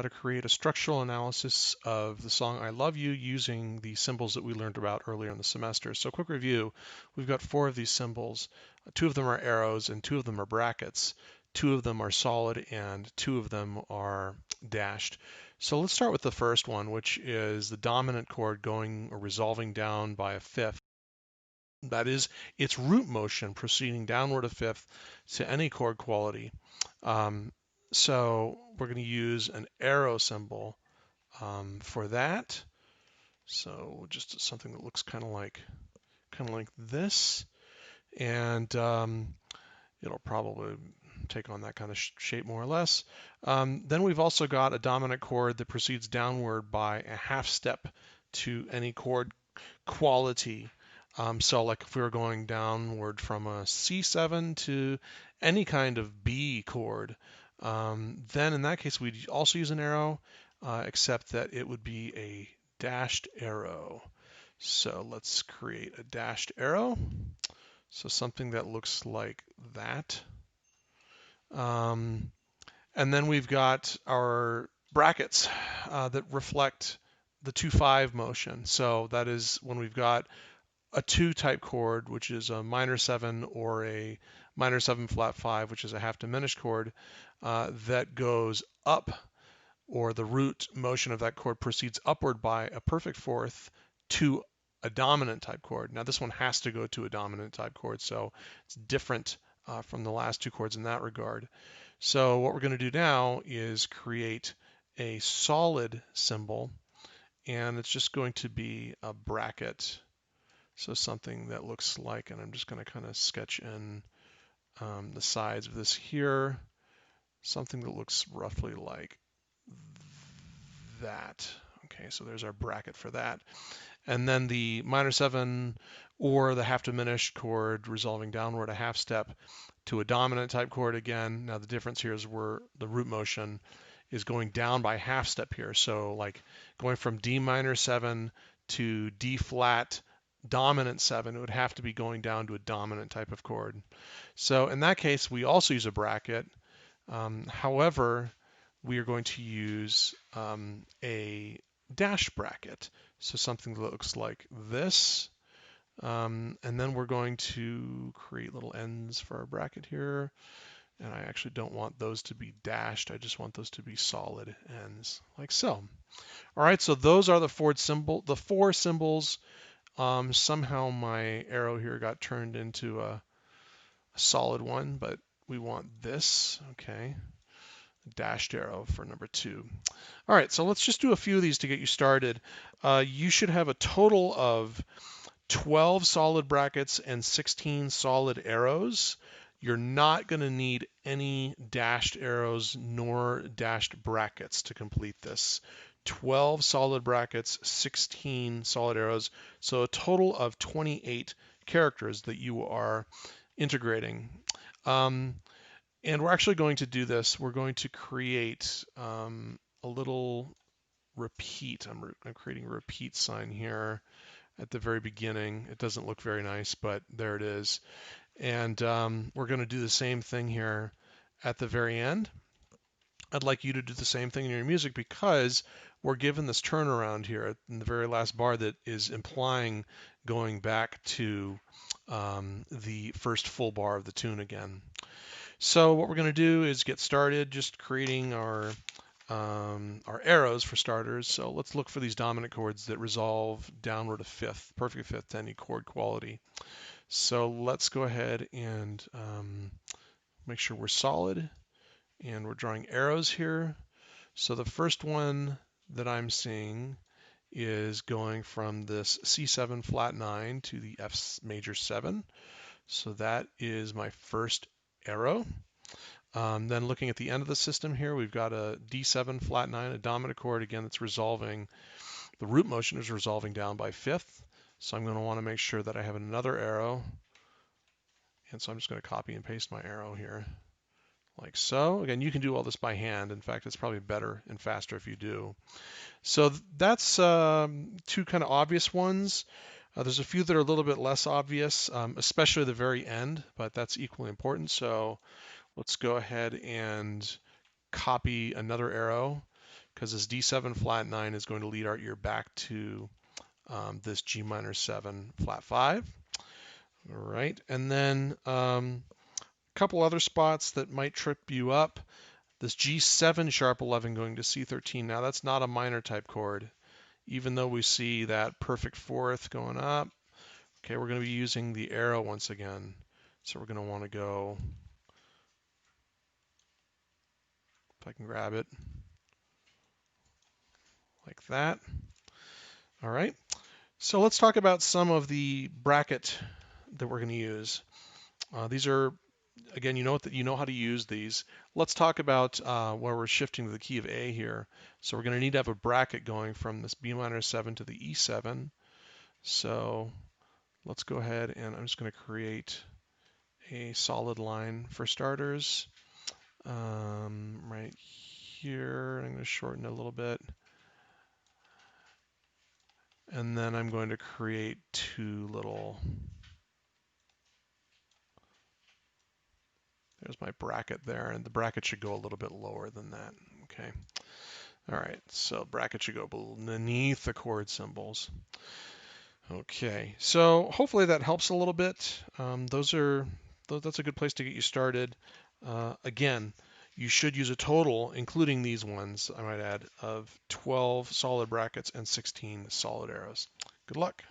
to create a structural analysis of the song I Love You using the symbols that we learned about earlier in the semester. So quick review, we've got 4 of these symbols. 2 of them are arrows and 2 of them are brackets. 2 of them are solid and 2 of them are dashed. So let's start with the first one, which is the dominant chord going or resolving down by a fifth. That is its root motion proceeding downward a fifth to any chord quality. So we're going to use an arrow symbol for that. So just something that looks kind of like this, and it'll probably take on that kind of shape more or less. Then we've also got a dominant chord that proceeds downward by a half step to any chord quality. So like if we were going downward from a C7 to any kind of B chord, then in that case we'd also use an arrow, except that it would be a dashed arrow. So let's create a dashed arrow. So something that looks like that. And then we've got our brackets that reflect the 2-5 motion. So that is when we've got a 2 type chord, which is a minor 7 or a minor 7 flat 5, which is a half diminished chord, that goes up, or the root motion of that chord proceeds upward by a perfect fourth to a dominant type chord. Now this one has to go to a dominant type chord, so it's different from the last 2 chords in that regard. So what we're going to do now is create a solid symbol, and it's just going to be a bracket. So something that looks like, and I'm just going to kind of sketch in the sides of this here, something that looks roughly like that. Okay, so there's our bracket for that. And then the minor 7 or the half diminished chord resolving downward a half step to a dominant type chord again. Now the difference here is where the root motion is going down by half step here. So like going from D minor 7 to D flat dominant 7, it would have to be going down to a dominant type of chord. So in that case, we also use a bracket. However, we are going to use a dash bracket. So something that looks like this. And then we're going to create little ends for our bracket here. And I actually don't want those to be dashed. I just want those to be solid ends, like so. All right, so those are the 4 symbols. Somehow my arrow here got turned into a solid one, but we want this, okay, dashed arrow for number 2. All right, so let's just do a few of these to get you started. You should have a total of 12 solid brackets and 16 solid arrows. You're not going to need any dashed arrows nor dashed brackets to complete this. 12 solid brackets, 16 solid arrows, so a total of 28 characters that you are integrating. And we're actually going to do this. We're going to create a little repeat. I'm creating a repeat sign here at the very beginning. It doesn't look very nice, but there it is. And we're going to do the same thing here at the very end. I'd like you to do the same thing in your music because we're given this turnaround here in the very last bar that is implying going back to the first full bar of the tune again. So what we're going to do is get started just creating our arrows for starters. So let's look for these dominant chords that resolve downward a fifth, perfect fifth to any chord quality. So let's go ahead and make sure we're solid, and we're drawing arrows here. So the first one that I'm seeing is going from this C7 flat 9 to the F major 7. So that is my first arrow. Then looking at the end of the system here, we've got a D7 flat 9, a dominant chord again that's resolving. The root motion is resolving down by fifth. So I'm going to want to make sure that I have another arrow. And so I'm just going to copy and paste my arrow here, like so. Again, you can do all this by hand. In fact, it's probably better and faster if you do. So that's 2 kind of obvious ones. There's a few that are a little bit less obvious, especially the very end, but that's equally important. So let's go ahead and copy another arrow, because this D7 flat 9 is going to lead our ear back to this G minor 7 flat 5. All right, and then a couple other spots that might trip you up. This G7 sharp 11 going to C13. Now that's not a minor type chord, even though we see that perfect fourth going up. Okay, we're going to be using the arrow once again. So we're going to want to go, if I can grab it, like that. All right, so let's talk about some of the bracket that we're going to use. These are, again, you know how to use these. Let's talk about where we're shifting to the key of A here. So we're going to need to have a bracket going from this B minor 7 to the E7. So let's go ahead and I'm just going to create a solid line for starters. Right here, I'm going to shorten it a little bit. And then I'm going to create two little, there's my bracket there, and the bracket should go a little bit lower than that. Okay. All right, so bracket should go beneath the chord symbols. Okay, so hopefully that helps a little bit. That's a good place to get you started. Again, you should use a total, including these ones, I might add, of 12 solid brackets and 16 solid arrows. Good luck.